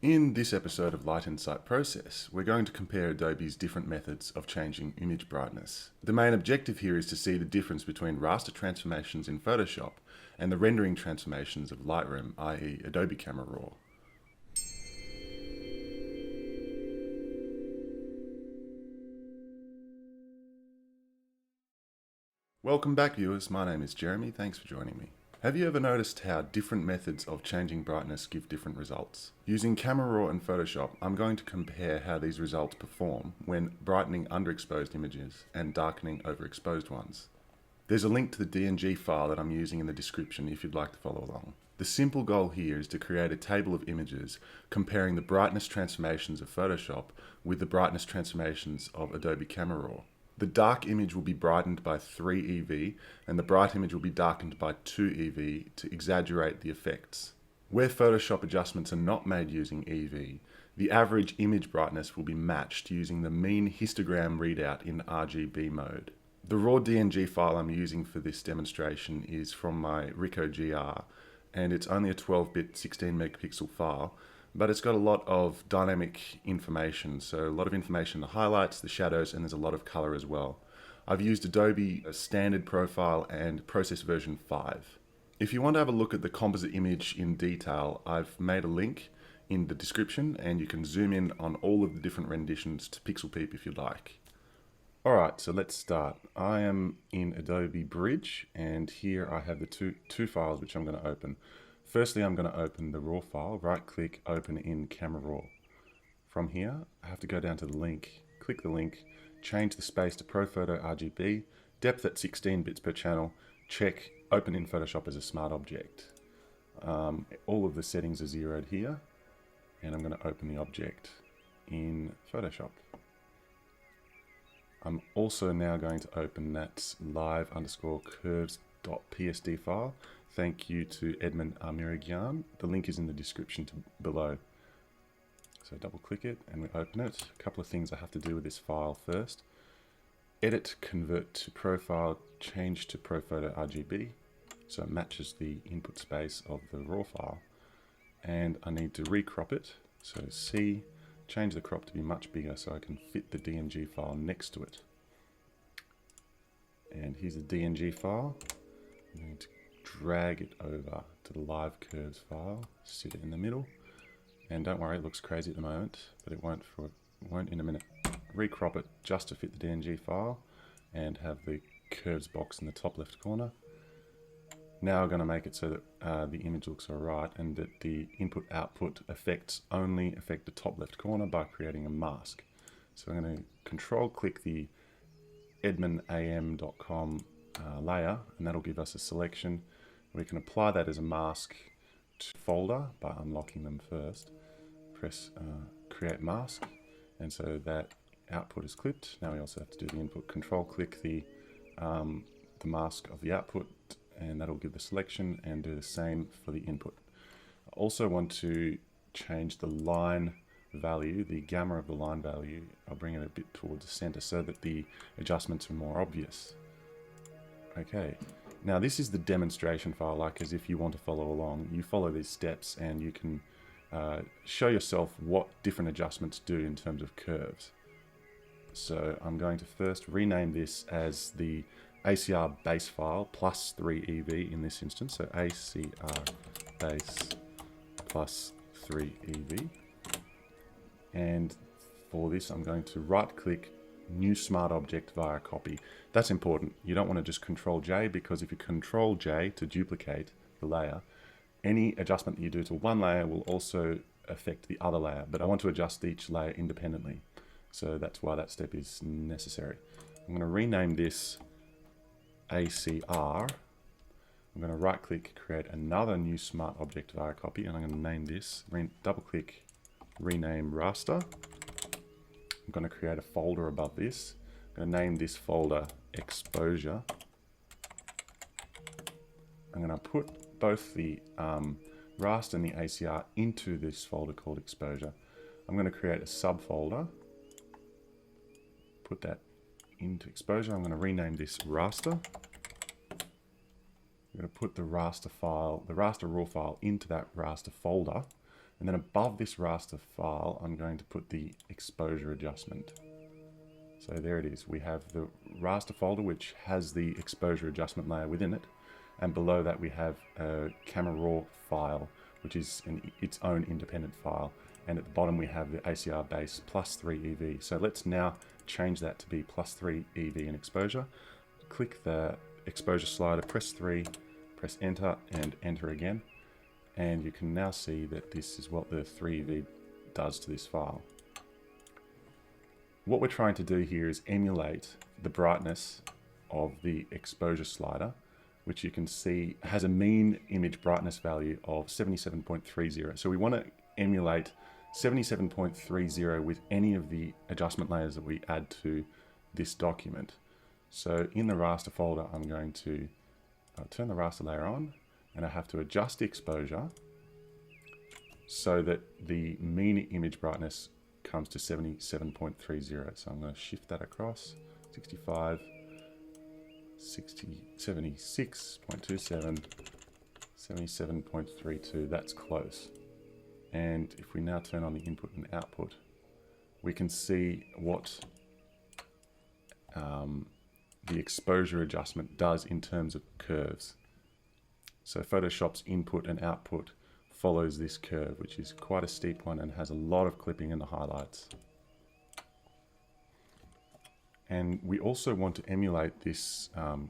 In this episode of Light Insight Process, we're going to compare Adobe's different methods of changing image brightness. The main objective here is to see the difference between raster transformations in Photoshop and the rendering transformations of Lightroom, i.e. Adobe Camera Raw. Welcome back, viewers. My name is Jeremy. Thanks for joining me. Have you ever noticed how different methods of changing brightness give different results? Using Camera Raw and Photoshop, I'm going to compare how these results perform when brightening underexposed images and darkening overexposed ones. There's a link to the DNG file that I'm using in the description if you'd like to follow along. The simple goal here is to create a table of images comparing the brightness transformations of Photoshop with the brightness transformations of Adobe Camera Raw. The dark image will be brightened by 3 EV and the bright image will be darkened by 2 EV to exaggerate the effects. Where Photoshop adjustments are not made using EV, the average image brightness will be matched using the mean histogram readout in RGB mode. The raw DNG file I'm using for this demonstration is from my Ricoh GR, and it's only a 12-bit 16 megapixel file, but it's got a lot of dynamic information, so a lot of information in the highlights, the shadows, and there's a lot of color as well. I've used Adobe Standard Profile and Process version 5. If you want to have a look at the composite image in detail, I've made a link in the description and you can zoom in on all of the different renditions to pixel peep if you'd like. Alright, so let's start. I am in Adobe Bridge and here I have the two files which I'm going to open. Firstly, I'm going to open the raw file, right click, open in Camera Raw. From here, I have to go down to the link, click the link, change the space to ProPhoto RGB, depth at 16 bits per channel, check open in Photoshop as a smart object. All of the settings are zeroed here, and I'm going to open the object in Photoshop. I'm also now going to open that live_curves.psd file. Thank you to Edmund Amiragyan. The link is in the description below. So double click it and we open it. A couple of things I have to do with this file first. Edit, convert to profile, change to ProPhoto RGB. So it matches the input space of the raw file. And I need to recrop it. So C, change the crop to be much bigger so I can fit the DNG file next to it. And here's the DNG file. I'm going to drag it over to the live curves file, sit it in the middle, and don't worry, it looks crazy at the moment, but it won't in a minute. Recrop it just to fit the DNG file and have the curves box in the top left corner. Now I'm going to make it so that the image looks alright and that the input output effects only affect the top left corner by creating a mask. So I'm going to control click the edmundam.com layer, and that'll give us a selection. We can apply that as a mask to folder by unlocking them first. Press create mask, and so that output is clipped. Now we also have to do the input. Control click the mask of the output, and that'll give the selection, and do the same for the input. I also want to change the line value, the gamma of the line value. I'll bring it a bit towards the center so that the adjustments are more obvious. Okay, now this is the demonstration file, like as if you want to follow along. You follow these steps and you can show yourself what different adjustments do in terms of curves. So I'm going to first rename this as the ACR base file plus 3 EV in this instance. So ACR base plus 3 EV. And for this, I'm going to right click New Smart Object via copy. That's important. You don't want to just Control J, because if you Control J to duplicate the layer, any adjustment that you do to one layer will also affect the other layer. But I want to adjust each layer independently. So that's why that step is necessary. I'm going to rename this ACR. I'm going to right click, create another new Smart Object via copy, and I'm going to name this, double click, rename Raster. I'm going to create a folder above this. I'm going to name this folder Exposure. I'm going to put both the Raster and the ACR into this folder called Exposure. I'm going to create a subfolder, put that into Exposure. I'm going to rename this Raster. I'm going to put the raster file, the raster raw file, into that raster folder. And then above this raster file, I'm going to put the exposure adjustment. So there it is. We have the raster folder, which has the exposure adjustment layer within it. And below that, we have a camera raw file, which is its own independent file. And at the bottom, we have the ACR base +3 EV. So let's now change that to be +3 EV in exposure. Click the exposure slider, press 3, press enter, and enter again. And you can now see that this is what the 3 EV does to this file. What we're trying to do here is emulate the brightness of the exposure slider, which you can see has a mean image brightness value of 77.30. So we want to emulate 77.30 with any of the adjustment layers that we add to this document. So in the raster folder, I'm going to turn the raster layer on, and I have to adjust the exposure so that the mean image brightness comes to 77.30. So I'm going to shift that across, 65, 76.27, 77.32, that's close. And if we now turn on the input and output, we can see what the exposure adjustment does in terms of curves. So Photoshop's input and output follows this curve, which is quite a steep one and has a lot of clipping in the highlights. And we also want to emulate this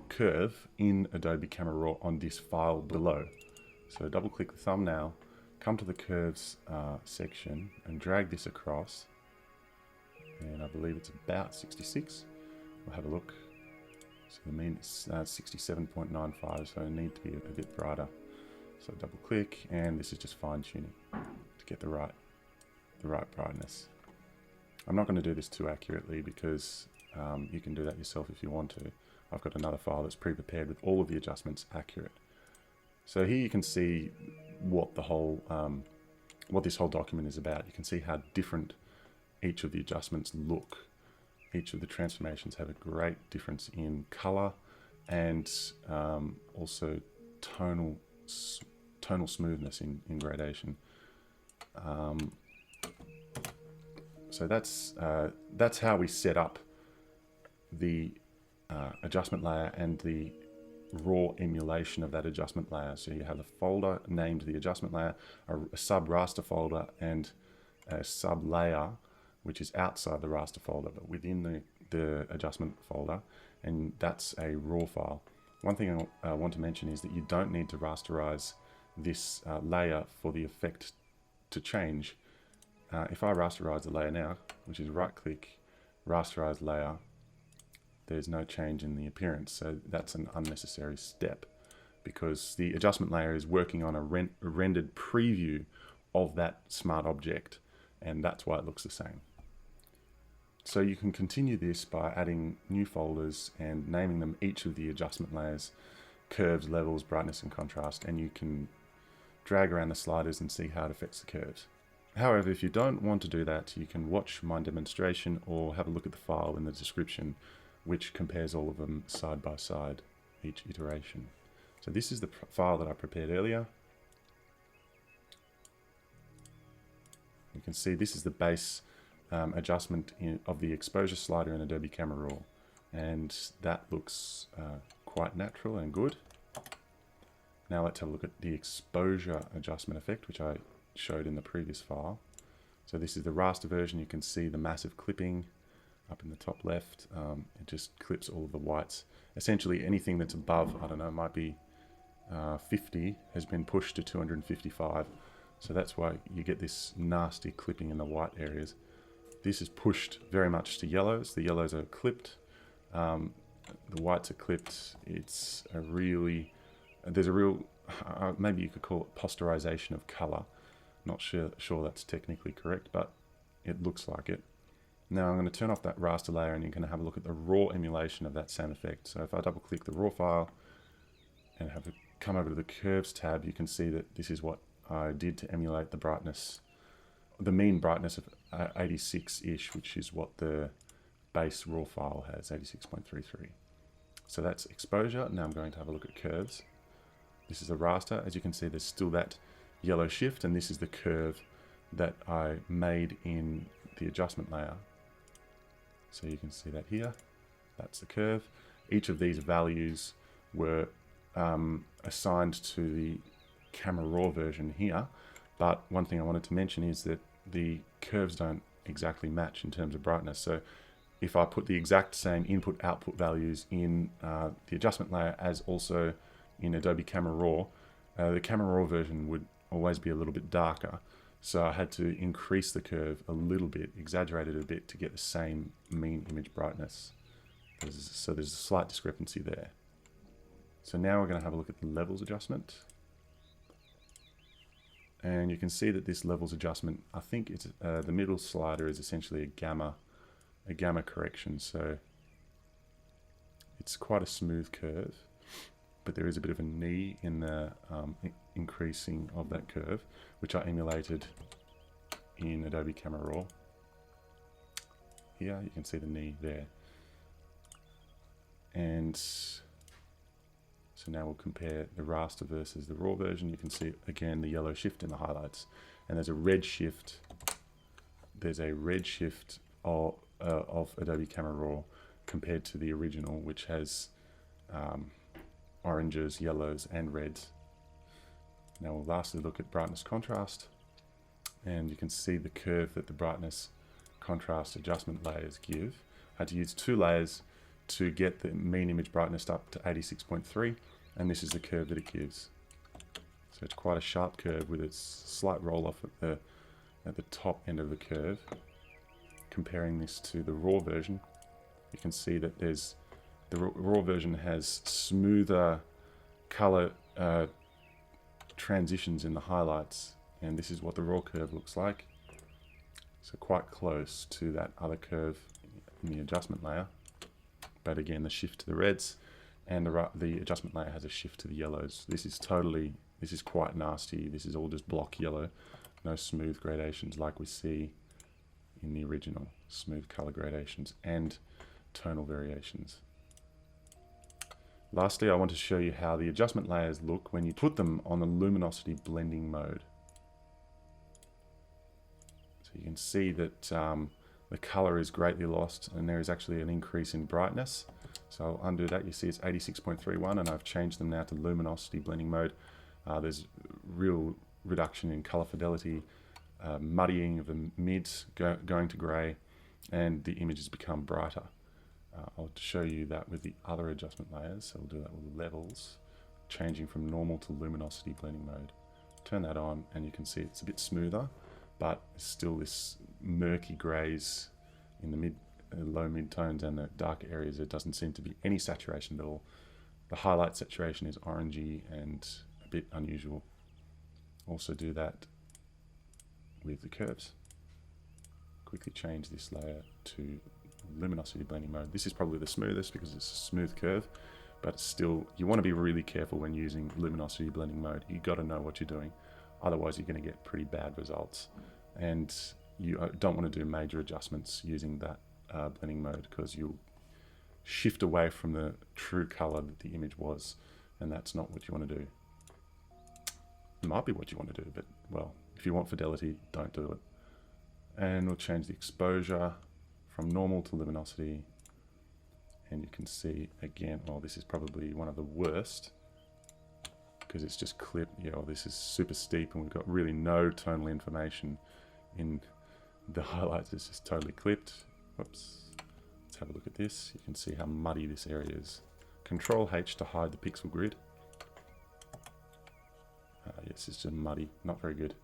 curve in Adobe Camera Raw on this file below. So double click the thumbnail, come to the curves section and drag this across. And I believe it's about 66. We'll have a look. So the mean is 67.95, so I need to be a bit brighter. So double click, and this is just fine tuning to get the right brightness. I'm not going to do this too accurately because you can do that yourself if you want to. I've got another file that's pre-prepared with all of the adjustments accurate. So here you can see what the whole, what this whole document is about. You can see how different each of the adjustments look. Each of the transformations have a great difference in color and also tonal smoothness in gradation. So that's how we set up the adjustment layer and the raw emulation of that adjustment layer. So you have a folder named the adjustment layer, a sub raster folder, and a sub layer which is outside the raster folder but within the adjustment folder, and that's a raw file. One thing I want to mention is that you don't need to rasterize this layer for the effect to change. If I rasterize the layer now, which is right click, rasterize layer, there's no change in the appearance. So that's an unnecessary step because the adjustment layer is working on a rendered preview of that smart object, and that's why it looks the same. So you can continue this by adding new folders and naming them each of the adjustment layers, curves, levels, brightness and contrast, and you can drag around the sliders and see how it affects the curves. However, if you don't want to do that, you can watch my demonstration or have a look at the file in the description, which compares all of them side by side, each iteration. So this is the file that I prepared earlier. You can see this is the base adjustment of the exposure slider in Adobe Camera Raw, and that looks quite natural and good. Now let's have a look at the exposure adjustment effect, which I showed in the previous file. So this is the raster version. You can see the massive clipping up in the top left. It just clips all of the whites. Essentially anything that's above, I don't know, might be 50 has been pushed to 255. So that's why you get this nasty clipping in the white areas. This is pushed very much to yellows. The yellows are clipped. The whites are clipped. It's a really, there's a real, maybe you could call it posterization of color. Not sure that's technically correct, but it looks like it. Now I'm going to turn off that raster layer and you're going to have a look at the raw emulation of that same effect. So if I double click the raw file and come over to the curves tab, you can see that this is what I did to emulate the brightness, the mean brightness of 86-ish, which is what the base raw file has, 86.33. So that's exposure. Now I'm going to have a look at curves. This is a raster. As you can see, there's still that yellow shift, and this is the curve that I made in the adjustment layer. So you can see that here, that's the curve. Each of these values were assigned to the camera raw version here, but one thing I wanted to mention is that the curves don't exactly match in terms of brightness. So if I put the exact same input output values in the adjustment layer as also in Adobe Camera Raw, the Camera Raw version would always be a little bit darker. So I had to increase the curve a little bit, exaggerate it a bit to get the same mean image brightness. So there's a slight discrepancy there. So now we're going to have a look at the levels adjustment. And you can see that this levels adjustment, I think it's the middle slider is essentially a gamma correction. So it's quite a smooth curve, but there is a bit of a knee in the increasing of that curve, which I emulated in Adobe Camera Raw. Here you can see the knee there. And so now we'll compare the raster versus the raw version. You can see again the yellow shift in the highlights, and there's a red shift. There's a red shift of Adobe Camera Raw compared to the original, which has oranges, yellows, and reds. Now we'll lastly look at brightness contrast, and you can see the curve that the brightness contrast adjustment layers give. I had to use 2 layers to get the mean image brightness up to 86.3, and this is the curve that it gives. So it's quite a sharp curve with its slight roll off at the top end of the curve. Comparing this to the raw version, you can see that the raw version has smoother color transitions in the highlights, and this is what the raw curve looks like. So quite close to that other curve in the adjustment layer. But again, the shift to the reds, and the adjustment layer has a shift to the yellows. This is quite nasty. This is all just block yellow, no smooth gradations like we see in the original, smooth color gradations and tonal variations. Lastly, I want to show you how the adjustment layers look when you put them on the luminosity blending mode. So you can see that the color is greatly lost, and there is actually an increase in brightness. So I'll undo that. You see it's 86.31, and I've changed them now to luminosity blending mode. There's real reduction in color fidelity, muddying of the mids going to gray, and the image has become brighter. I'll show you that with the other adjustment layers. So we'll do that with levels, changing from normal to luminosity blending mode. Turn that on, and you can see it's a bit smoother, but still this murky grays in the low mid tones and the darker areas. There doesn't seem to be any saturation at all. The highlight saturation is orangey and a bit unusual. Also do that with the curves. Quickly change this layer to luminosity blending mode. This is probably the smoothest because it's a smooth curve, but still you want to be really careful when using luminosity blending mode. You've got to know what you're doing, otherwise you're going to get pretty bad results, and you don't want to do major adjustments using that blending mode, because you'll shift away from the true color that the image was, and that's not what you want to do. It might be what you want to do, but well, if you want fidelity, don't do it. And we'll change the exposure from normal to luminosity, and you can see again, oh, this is probably one of the worst because it's just clipped. Yeah, well, this is super steep, and we've got really no tonal information in the highlights. It's just totally clipped. Whoops. Let's have a look at this. You can see how muddy this area is. Control H to hide the pixel grid. Yes, it's just muddy, not very good.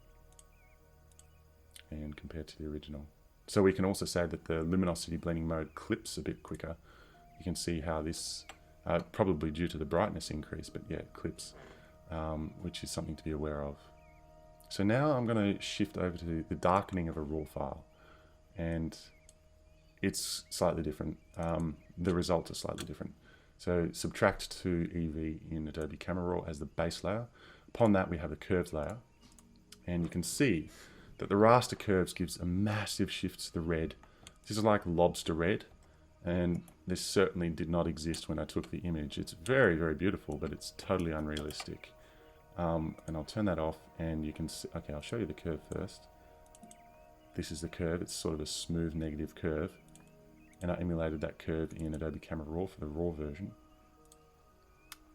And compared to the original. So we can also say that the luminosity blending mode clips a bit quicker. You can see how this, probably due to the brightness increase, but yeah, it clips, which is something to be aware of. So now I'm going to shift over to the darkening of a raw file, and it's slightly different. The results are slightly different. So subtract 2 EV in Adobe Camera Raw as the base layer. Upon that we have a curves layer, and you can see that the raster curves gives a massive shift to the red. This is like lobster red, and this certainly did not exist when I took the image. It's very, very beautiful, but it's totally unrealistic. And I'll turn that off, and you can see, okay, I'll show you the curve first. this is the curve. It's sort of a smooth negative curve. And I emulated that curve in Adobe Camera Raw for the raw version.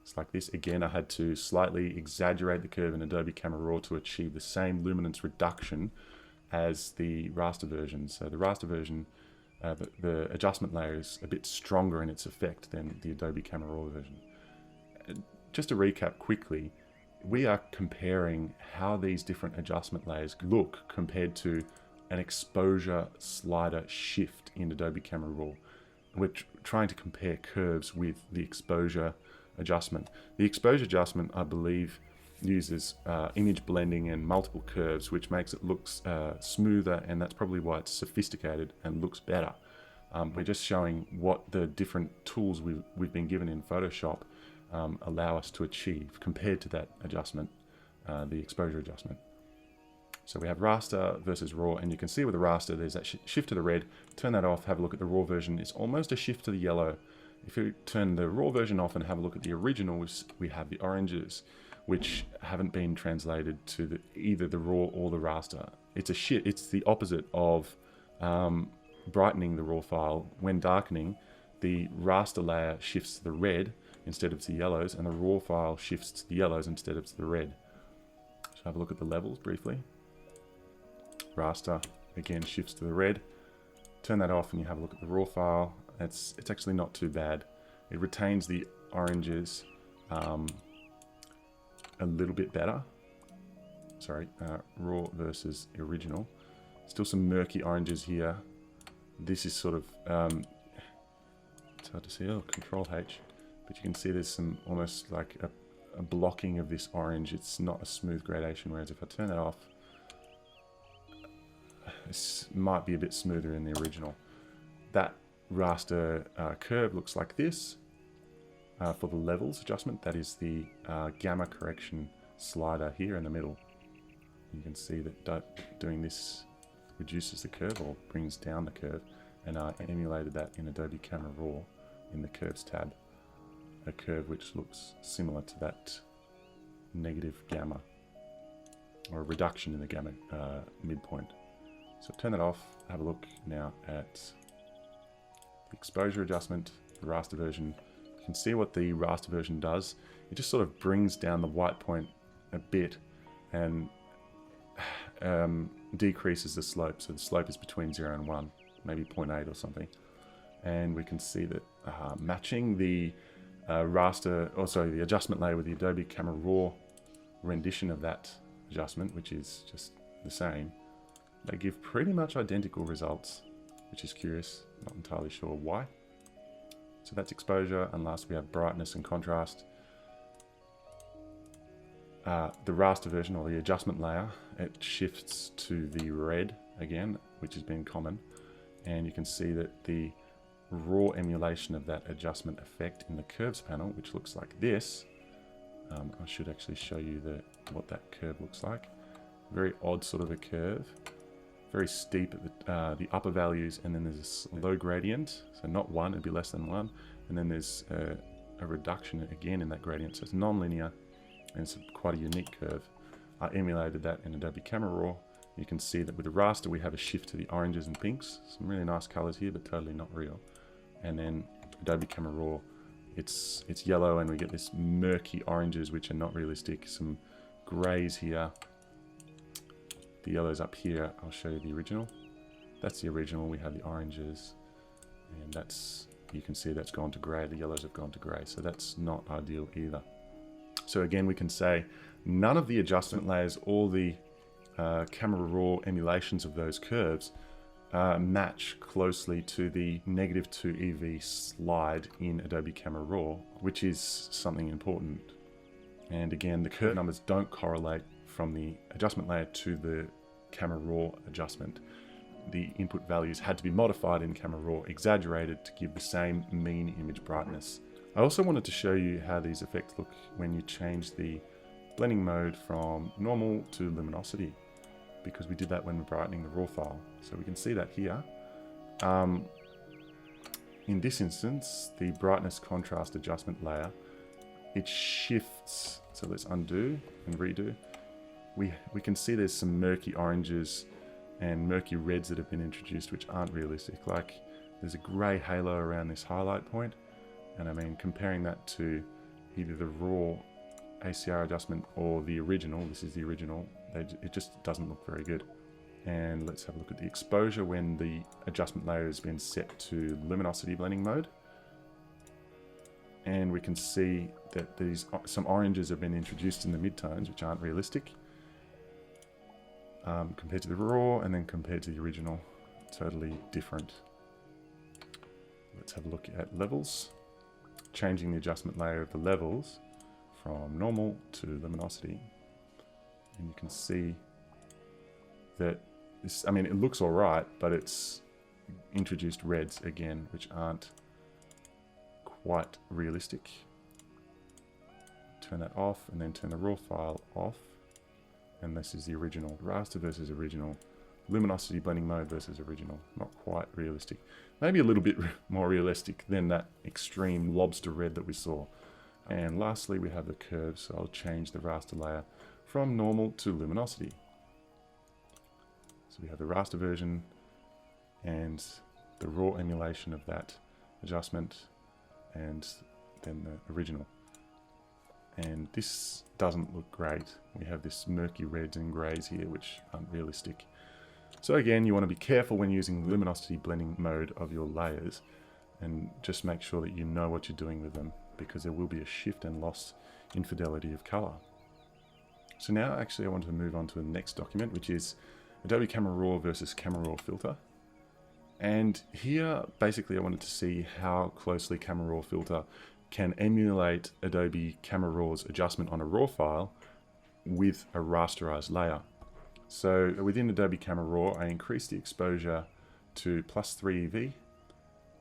It's like this. Again, I had to slightly exaggerate the curve in Adobe Camera Raw to achieve the same luminance reduction as the raster version. So the raster version, the adjustment layer is a bit stronger in its effect than the Adobe Camera Raw version. Just to recap quickly, we are comparing how these different adjustment layers look compared to an exposure slider shift in Adobe Camera Raw. We're trying to compare curves with the exposure adjustment. The exposure adjustment, I believe, uses image blending and multiple curves, which makes it look smoother, and that's probably why it's sophisticated and looks better. We're just showing what the different tools we've been given in Photoshop allow us to achieve compared to that adjustment, the exposure adjustment. So we have raster versus raw, and you can see with the raster there's that shift to the red. Turn that off, have a look at the raw version. It's almost a shift to the yellow. If you turn the raw version off and have a look at the original, we have the oranges, which haven't been translated to either the raw or the raster. It's a shift. It's the opposite of brightening the raw file. When darkening, the raster layer shifts to the red instead of to the yellows, and the raw file shifts to the yellows instead of to the red. So have a look at the levels briefly. Raster again shifts to the red. Turn that off and you have a look at the raw file. It's actually not too bad. It retains the oranges a little bit better. Sorry, raw versus original. Still some murky oranges here. This is sort of it's hard to see. Oh, Control H, but you can see there's some almost like a blocking of this orange. It's not a smooth gradation. Whereas if I turn that off, this might be a bit smoother in the original. That raster curve looks like this for the levels adjustment. That is the gamma correction slider here in the middle. You can see that doing this reduces the curve or brings down the curve, and I emulated that in Adobe Camera Raw in the Curves tab. A curve which looks similar to that negative gamma, or a reduction in the gamma midpoint. So turn that off, have a look now at the exposure adjustment, the raster version. You can see what the raster version does. It just sort of brings down the white point a bit and decreases the slope. So the slope is between 0 and 1, maybe 0.8 or something. And we can see that matching the the adjustment layer with the Adobe Camera Raw rendition of that adjustment, which is just the same, they give pretty much identical results, which is curious. Not entirely sure why. So that's exposure, and last we have brightness and contrast. The raster version, or the adjustment layer, it shifts to the red again, which has been common, and you can see that the raw emulation of that adjustment effect in the curves panel, which looks like this. I should actually show you what that curve looks like. Very odd sort of a curve. Very steep at the upper values, and then there's a low gradient, so not 1, it'd be less than 1, and then there's a reduction again in that gradient, so it's non-linear, and it's quite a unique curve. I emulated that in Adobe Camera Raw. You can see that with the raster we have a shift to the oranges and pinks, some really nice colors here, but totally not real. And then Adobe Camera Raw, it's yellow, and we get this murky oranges which are not realistic, some grays here. The yellows up here, I'll show you the original. That's the original, we have the oranges, and that's, you can see that's gone to grey, the yellows have gone to grey, so that's not ideal either. So again, we can say none of the adjustment layers or the Camera Raw emulations of those curves match closely to the -2 EV slide in Adobe Camera Raw, which is something important. And again, the curve numbers don't correlate from the adjustment layer to the Camera Raw adjustment. The input values had to be modified in Camera Raw, exaggerated to give the same mean image brightness. I also wanted to show you how these effects look when you change the blending mode from normal to luminosity, because we did that when we're brightening the raw file. So we can see that here. In this instance, the brightness contrast adjustment layer, it shifts. So let's undo and redo. We can see there's some murky oranges and murky reds that have been introduced which aren't realistic. Like there's a grey halo around this highlight point, and I mean comparing that to either the raw ACR adjustment or the original, this is the original, it just doesn't look very good. And let's have a look at the exposure when the adjustment layer has been set to luminosity blending mode. And we can see that some oranges have been introduced in the midtones which aren't realistic compared to the raw, and then compared to the original, totally different. Let's have a look at levels. Changing the adjustment layer of the levels from normal to luminosity, and you can see that this, I mean, it looks alright, but it's introduced reds again which aren't quite realistic. Turn that off and then turn the raw file off, and this is the original. Raster versus original. Luminosity blending mode versus original. Not quite realistic. Maybe a little bit more realistic than that extreme lobster red that we saw. And lastly we have the curves, so I'll change the raster layer from normal to luminosity. So we have the raster version and the raw emulation of that adjustment, and then the original. And this doesn't look great. We have this murky reds and greys here which aren't realistic. So again, you want to be careful when using luminosity blending mode of your layers, and just make sure that you know what you're doing with them, because there will be a shift and loss in fidelity of color. So now actually I want to move on to the next document, which is Adobe Camera Raw versus Camera Raw Filter. And here basically I wanted to see how closely Camera Raw Filter can emulate Adobe Camera Raw's adjustment on a raw file with a rasterized layer. So within Adobe Camera Raw, I increased the exposure to +3 EV,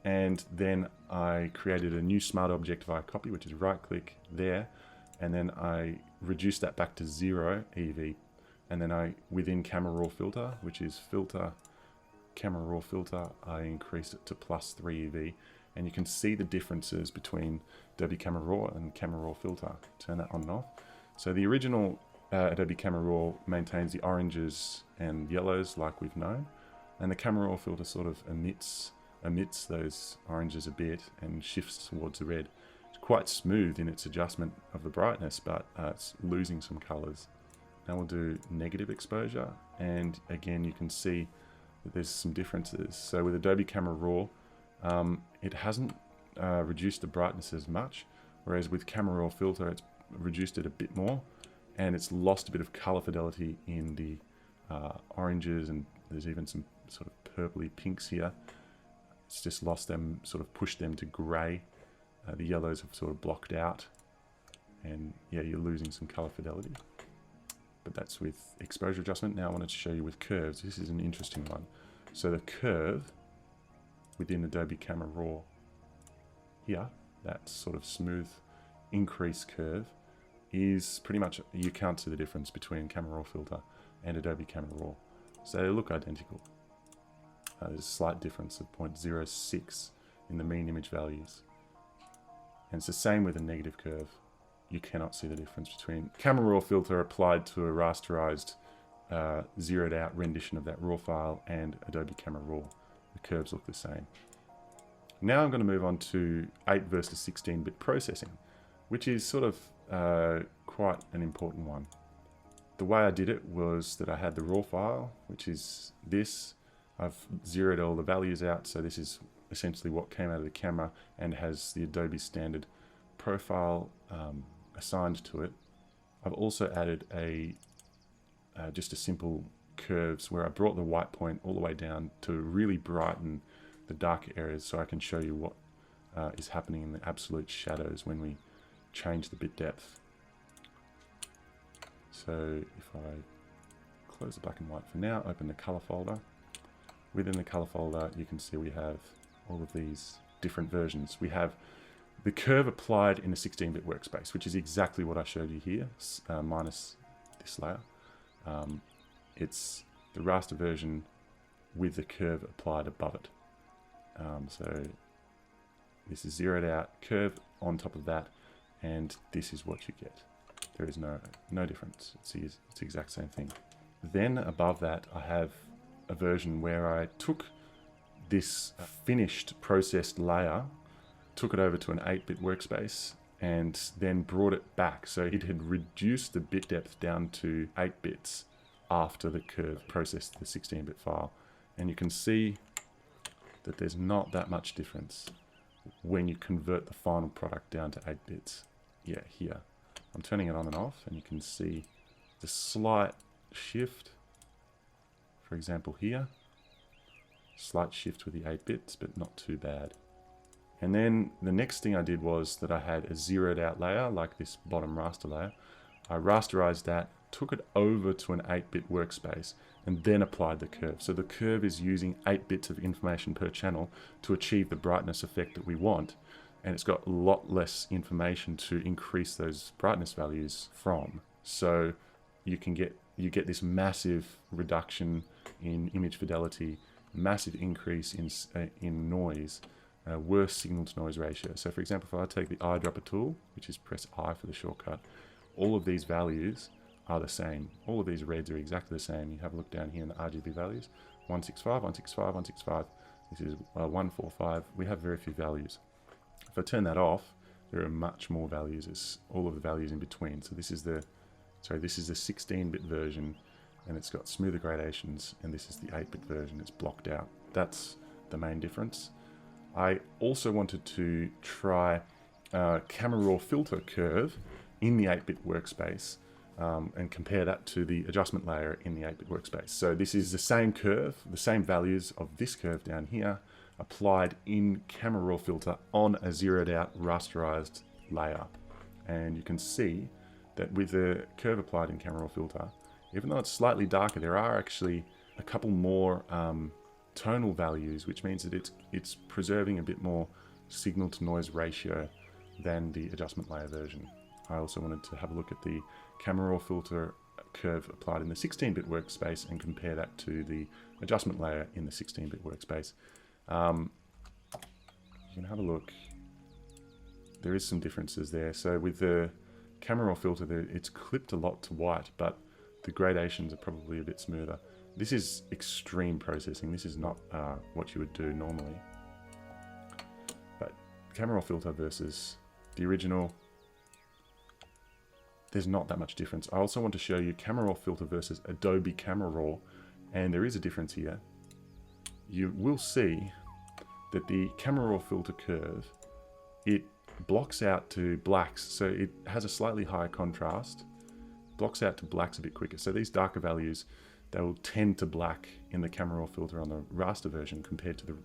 and then I created a new smart object via copy, which is right click there, and then I reduced that back to 0 EV, and then within Camera Raw Filter, which is Filter, Camera Raw Filter, I increased it to +3 EV, and you can see the differences between Adobe Camera Raw and Camera Raw Filter. Turn that on and off. So the original Adobe Camera Raw maintains the oranges and yellows like we've known, and the Camera Raw Filter sort of emits those oranges a bit and shifts towards the red. It's quite smooth in its adjustment of the brightness, but it's losing some colors. Now we'll do negative exposure, and again you can see that there's some differences. So with Adobe Camera Raw, it hasn't reduced the brightness as much, whereas with Camera Raw Filter it's reduced it a bit more, and it's lost a bit of color fidelity in the oranges, and there's even some sort of purpley pinks here. It's just lost them, sort of pushed them to grey. The yellows have sort of blocked out, and yeah, you're losing some color fidelity. But that's with exposure adjustment. Now I wanted to show you with curves. This is an interesting one. So the curve within Adobe Camera Raw here, that sort of smooth increase curve, is pretty much, you can't see the difference between Camera Raw Filter and Adobe Camera Raw. So they look identical. There's a slight difference of 0.06 in the mean image values. And it's the same with a negative curve. You cannot see the difference between Camera Raw Filter applied to a rasterized, zeroed out rendition of that raw file and Adobe Camera Raw. The curves look the same. Now I'm going to move on to 8 versus 16-bit processing, which is sort of quite an important one. The way I did it was that I had the raw file, which is this. I've zeroed all the values out, so this is essentially what came out of the camera and has the Adobe standard profile assigned to it. I've also added just a simple curves where I brought the white point all the way down to really brighten the darker areas, so I can show you what is happening in the absolute shadows when we change the bit depth. So if I close the black and white for now, open the color folder. Within the color folder, you can see we have all of these different versions. We have the curve applied in a 16-bit workspace, which is exactly what I showed you here, minus this layer. It's the raster version with the curve applied above it. So this is zeroed out, curve on top of that, and this is what you get. There is no difference. It's the exact same thing. Then above that, I have a version where I took this finished processed layer, took it over to an 8-bit workspace, and then brought it back. So it had reduced the bit depth down to 8 bits after the curve processed the 16-bit file. And you can see that there's not that much difference when you convert the final product down to 8 bits. Yeah, here. I'm turning it on and off, and you can see the slight shift. For example, here. Slight shift with the 8 bits, but not too bad. And then the next thing I did was that I had a zeroed out layer, like this bottom raster layer. I rasterized that, took it over to an 8-bit workspace, and then applied the curve. So the curve is using 8 bits of information per channel to achieve the brightness effect that we want. And it's got a lot less information to increase those brightness values from. So you get this massive reduction in image fidelity, massive increase in noise, worse signal to noise ratio. So for example, if I take the eyedropper tool, which is press I for the shortcut, all of these values are the same. All of these reds are exactly the same. You have a look down here in the RGB values, 165, 165, 165. This is 145. We have very few values. If I turn that off, there are much more values. It's all of the values in between. So this is the 16-bit version, and it's got smoother gradations, and this is the 8-bit version. It's blocked out. That's the main difference. I also wanted to try camera raw filter curve in the 8-bit workspace and compare that to the adjustment layer in the 8-bit workspace. So this is the same curve, the same values of this curve down here, applied in camera raw filter on a zeroed out rasterized layer. And you can see that with the curve applied in camera raw filter, even though it's slightly darker, there are actually a couple more tonal values, which means that it's preserving a bit more signal to noise ratio than the adjustment layer version. I also wanted to have a look at the camera raw filter curve applied in the 16-bit workspace and compare that to the adjustment layer in the 16-bit workspace. You can have a look. There is some differences there. So with the camera raw filter, it's clipped a lot to white, but the gradations are probably a bit smoother. This is extreme processing. This is not what you would do normally. But camera raw filter versus the original, there's not that much difference. I also want to show you camera raw filter versus Adobe Camera Raw, and there is a difference here. You will see that the camera raw filter curve, it blocks out to blacks, so it has a slightly higher contrast, blocks out to blacks a bit quicker. So these darker values, they will tend to black in the camera raw filter on the raster version compared to the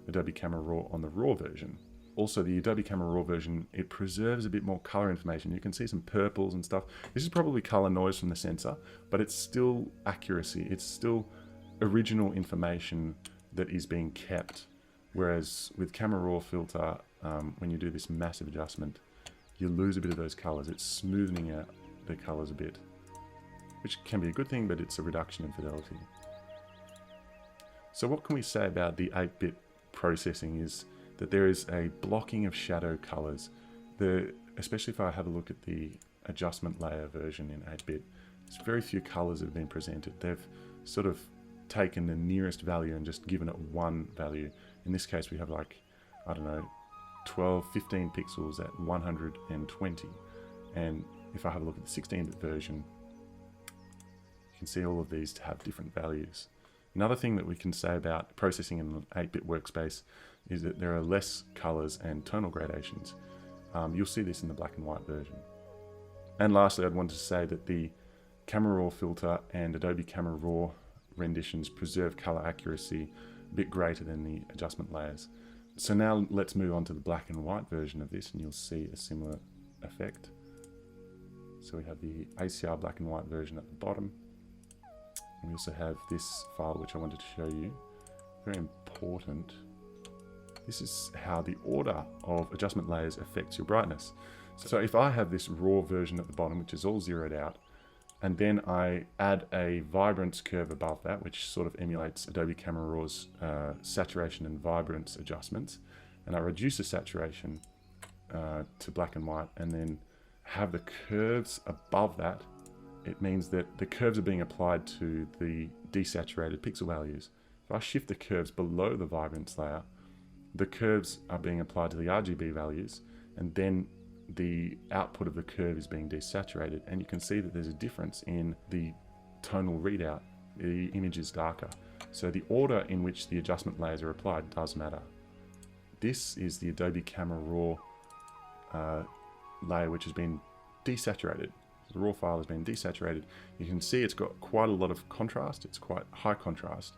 Adobe Camera Raw on the raw version. Also, the Adobe Camera Raw version, it preserves a bit more color information. You can see some purples and stuff. This is probably color noise from the sensor, but it's still accuracy. It's still original information that is being kept. Whereas with Camera Raw filter, when you do this massive adjustment, you lose a bit of those colors. It's smoothing out the colors a bit, which can be a good thing, but it's a reduction in fidelity. So what can we say about the 8-bit processing is that there is a blocking of shadow colors. Especially if I have a look at the adjustment layer version in 8-bit, there's very few colors that have been presented. They've sort of taken the nearest value and just given it one value. In this case, we have like, I don't know, 12, 15 pixels at 120. And if I have a look at the 16-bit version, you can see all of these to have different values. Another thing that we can say about processing in an 8-bit workspace is that there are less colors and tonal gradations. You'll see this in the black and white version. And lastly, I'd want to say that the Camera Raw filter and Adobe Camera Raw renditions preserve color accuracy a bit greater than the adjustment layers. So now let's move on to the black and white version of this, and you'll see a similar effect. So we have the ACR black and white version at the bottom. And we also have this file which I wanted to show you. Very important. This is how the order of adjustment layers affects your brightness. So if I have this raw version at the bottom, which is all zeroed out, and then I add a vibrance curve above that, which sort of emulates Adobe Camera Raw's saturation and vibrance adjustments, and I reduce the saturation to black and white, and then have the curves above that, it means that the curves are being applied to the desaturated pixel values. If I shift the curves below the vibrance layer, the curves are being applied to the RGB values, and then the output of the curve is being desaturated, and you can see that there's a difference in the tonal readout. The image is darker. So the order in which the adjustment layers are applied does matter. This is the Adobe Camera Raw layer, which has been desaturated. The raw file has been desaturated. You can see it's got quite a lot of contrast. It's quite high contrast,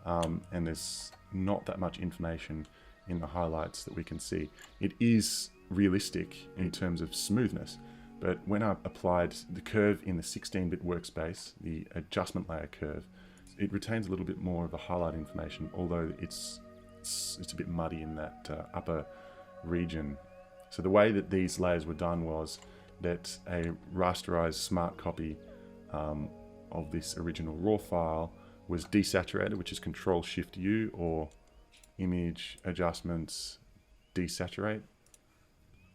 and there's not that much information in the highlights that we can see. It is realistic in terms of smoothness, but when I applied the curve in the 16-bit workspace, the adjustment layer curve, it retains a little bit more of the highlight information, although it's a bit muddy in that upper region. So the way that these layers were done was that a rasterized smart copy of this original raw file was desaturated, which is Control-Shift-U, or image adjustments desaturate,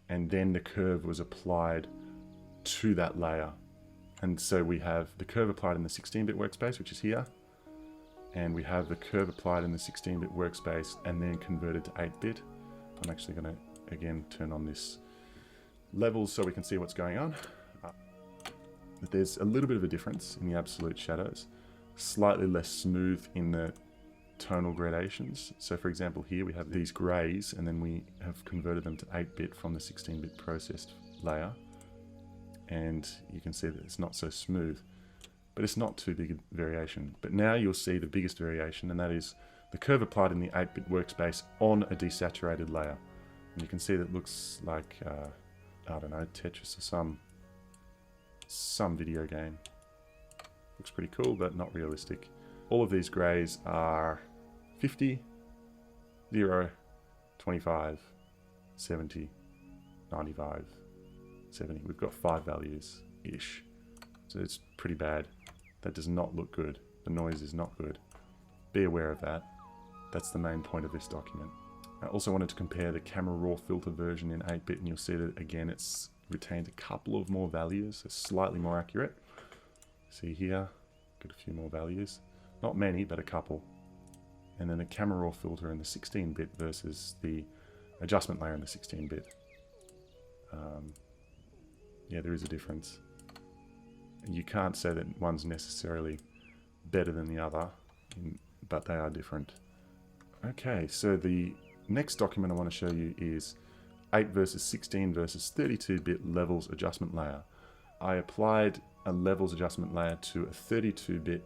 and then the curve was applied to that layer. And so we have the curve applied in the 16-bit workspace, which is here, and we have the curve applied in the 16-bit workspace and then converted to 8-bit. I'm actually going to again turn on this levels so we can see what's going on. There's a little bit of a difference in the absolute shadows, slightly less smooth in the tonal gradations. So for example, here we have these grays, and then we have converted them to 8-bit from the 16-bit processed layer, and you can see that it's not so smooth, but it's not too big a variation. But now you'll see the biggest variation, and that is the curve applied in the 8-bit workspace on a desaturated layer. And you can see that it looks like I don't know, Tetris or some video game. Looks pretty cool, but not realistic. All of these grays are 50, 0, 25, 70, 95, 70. We've got 5 values-ish. So it's pretty bad. That does not look good. The noise is not good. Be aware of that. That's the main point of this document. I also wanted to compare the Camera Raw filter version in 8-bit, and you'll see that again it's retained a couple of more values, so slightly more accurate. See here, got a few more values. Not many, but a couple. And then the Camera Raw filter in the 16-bit versus the adjustment layer in the 16-bit. Yeah, there is a difference. And you can't say that one's necessarily better than the other, but they are different. Okay, so the next document I want to show you is 8 versus 16 versus 32-bit levels adjustment layer. I applied a levels adjustment layer to a 32-bit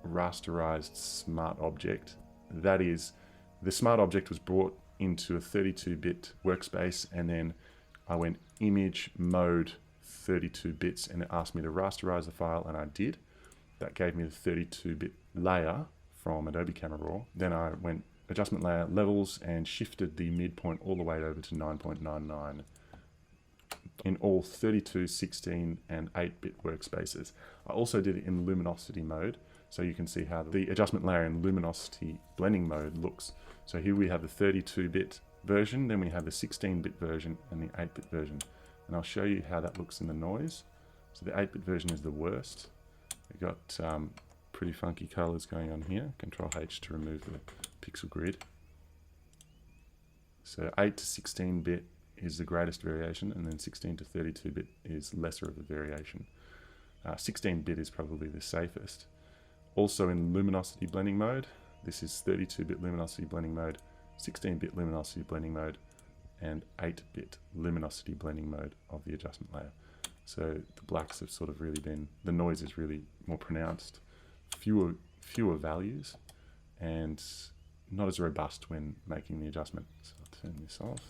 rasterized smart object. That is, the smart object was brought into a 32-bit workspace, and then I went image mode 32 bits, and it asked me to rasterize the file, and I did. That gave me the 32-bit layer from Adobe Camera Raw. Then I went adjustment layer levels and shifted the midpoint all the way over to 9.99 in all 32, 16 and 8-bit workspaces. I also did it in luminosity mode, so you can see how the adjustment layer in luminosity blending mode looks. So here we have the 32-bit version, then we have the 16-bit version and the 8-bit version. And I'll show you how that looks in the noise. So the 8-bit version is the worst. We've got pretty funky colors going on here. Control H to remove the pixel grid. So 8 to 16-bit is the greatest variation, and then 16 to 32-bit is lesser of a variation. 16-bit is probably the safest. Also in luminosity blending mode, this is 32-bit luminosity blending mode, 16-bit luminosity blending mode, and 8-bit luminosity blending mode of the adjustment layer. So the blacks have sort of really been, the noise is really more pronounced, fewer values, and not as robust when making the adjustment. So I'll turn this off.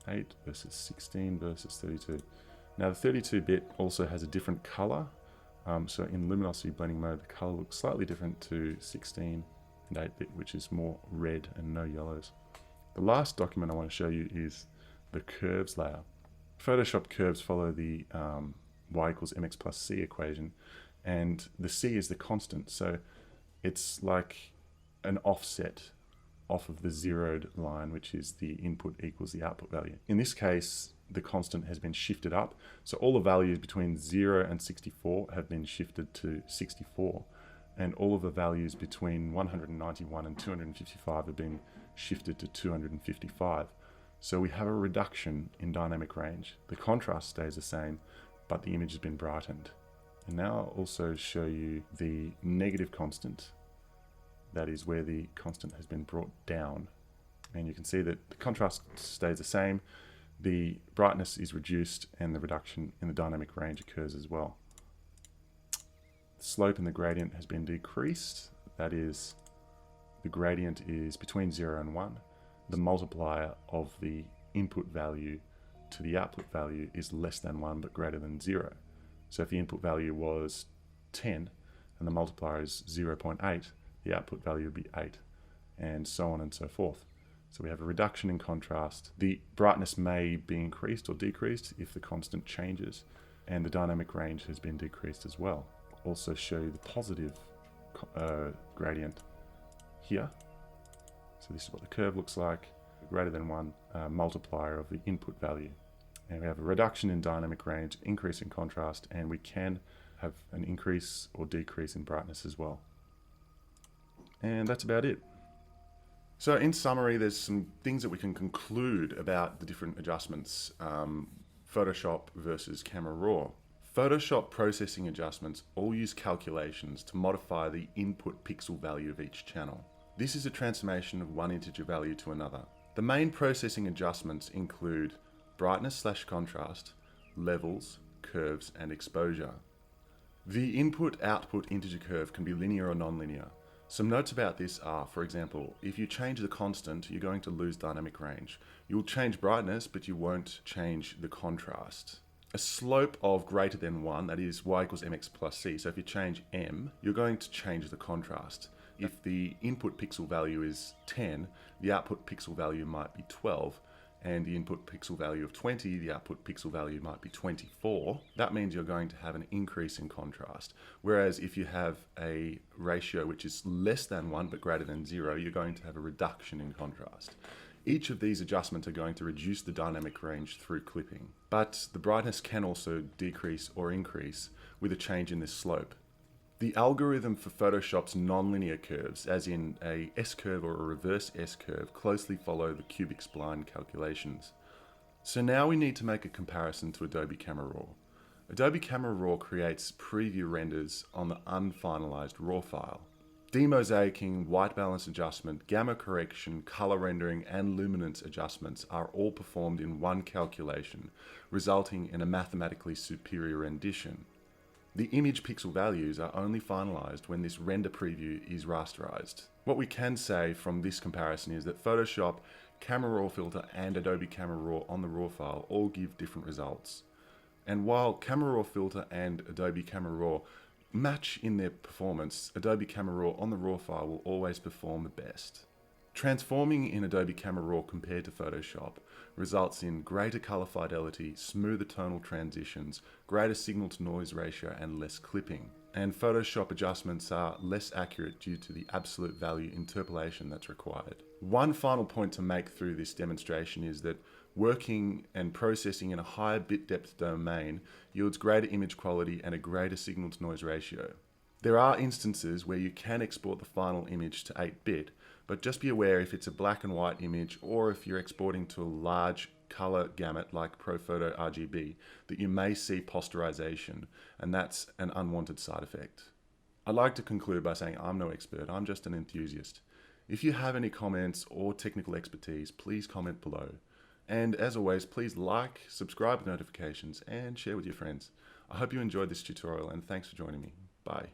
8 versus 16 versus 32. Now the 32-bit also has a different color. So in luminosity blending mode, the color looks slightly different to 16 and 8-bit, which is more red and no yellows. The last document I want to show you is the curves layer. Photoshop curves follow the y equals mx plus c equation, and the c is the constant, so it's like an offset off of the zeroed line, which is the input equals the output value. In this case, the constant has been shifted up, so all the values between 0 and 64 have been shifted to 64, and all of the values between 191 and 255 have been shifted to 255. So we have a reduction in dynamic range. The contrast stays the same, but the image has been brightened. And now I'll also show you the negative constant. That is where the constant has been brought down. And you can see that the contrast stays the same, the brightness is reduced, and the reduction in the dynamic range occurs as well. The slope in the gradient has been decreased. That is, the gradient is between 0 and 1. The multiplier of the input value to the output value is less than 1 but greater than 0. So if the input value was 10 and the multiplier is 0.8, the output value would be 8, and so on and so forth. So we have a reduction in contrast. The brightness may be increased or decreased if the constant changes, and the dynamic range has been decreased as well. Also show you the positive gradient here. So this is what the curve looks like, greater than 1 multiplier of the input value. And we have a reduction in dynamic range, increase in contrast, and we can have an increase or decrease in brightness as well. And that's about it. So in summary, there's some things that we can conclude about the different adjustments, Photoshop versus Camera Raw. Photoshop processing adjustments all use calculations to modify the input pixel value of each channel. This is a transformation of one integer value to another. The main processing adjustments include brightness/contrast, levels, curves, and exposure. The input-output integer curve can be linear or nonlinear. Some notes about this are, for example, if you change the constant, you're going to lose dynamic range. You'll change brightness, but you won't change the contrast. A slope of greater than 1, that is y equals mx plus c. So if you change m, you're going to change the contrast. If the input pixel value is 10, the output pixel value might be 12. And the input pixel value of 20, the output pixel value might be 24. That means you're going to have an increase in contrast. Whereas if you have a ratio which is less than 1 but greater than 0, you're going to have a reduction in contrast. Each of these adjustments are going to reduce the dynamic range through clipping. But the brightness can also decrease or increase with a change in this slope. The algorithm for Photoshop's nonlinear curves, as in a S-curve or a reverse S-curve, closely follow the cubic spline calculations. So now we need to make a comparison to Adobe Camera Raw. Adobe Camera Raw creates preview renders on the unfinalized RAW file. Demosaicing, white balance adjustment, gamma correction, color rendering, and luminance adjustments are all performed in one calculation, resulting in a mathematically superior rendition. The image pixel values are only finalized when this render preview is rasterized. What we can say from this comparison is that Photoshop, Camera Raw Filter, and Adobe Camera Raw on the RAW file all give different results. And while Camera Raw Filter and Adobe Camera Raw match in their performance, Adobe Camera Raw on the RAW file will always perform the best. Transforming in Adobe Camera Raw compared to Photoshop results in greater color fidelity, smoother tonal transitions, greater signal-to-noise ratio, and less clipping. And Photoshop adjustments are less accurate due to the absolute value interpolation that's required. One final point to make through this demonstration is that working and processing in a higher bit depth domain yields greater image quality and a greater signal-to-noise ratio. There are instances where you can export the final image to 8-bit, but just be aware if it's a black and white image or if you're exporting to a large color gamut like ProPhoto RGB, that you may see posterization, and that's an unwanted side effect. I'd like to conclude by saying I'm no expert, I'm just an enthusiast. If you have any comments or technical expertise, please comment below. And as always, please like, subscribe with notifications, and share with your friends. I hope you enjoyed this tutorial, and thanks for joining me. Bye.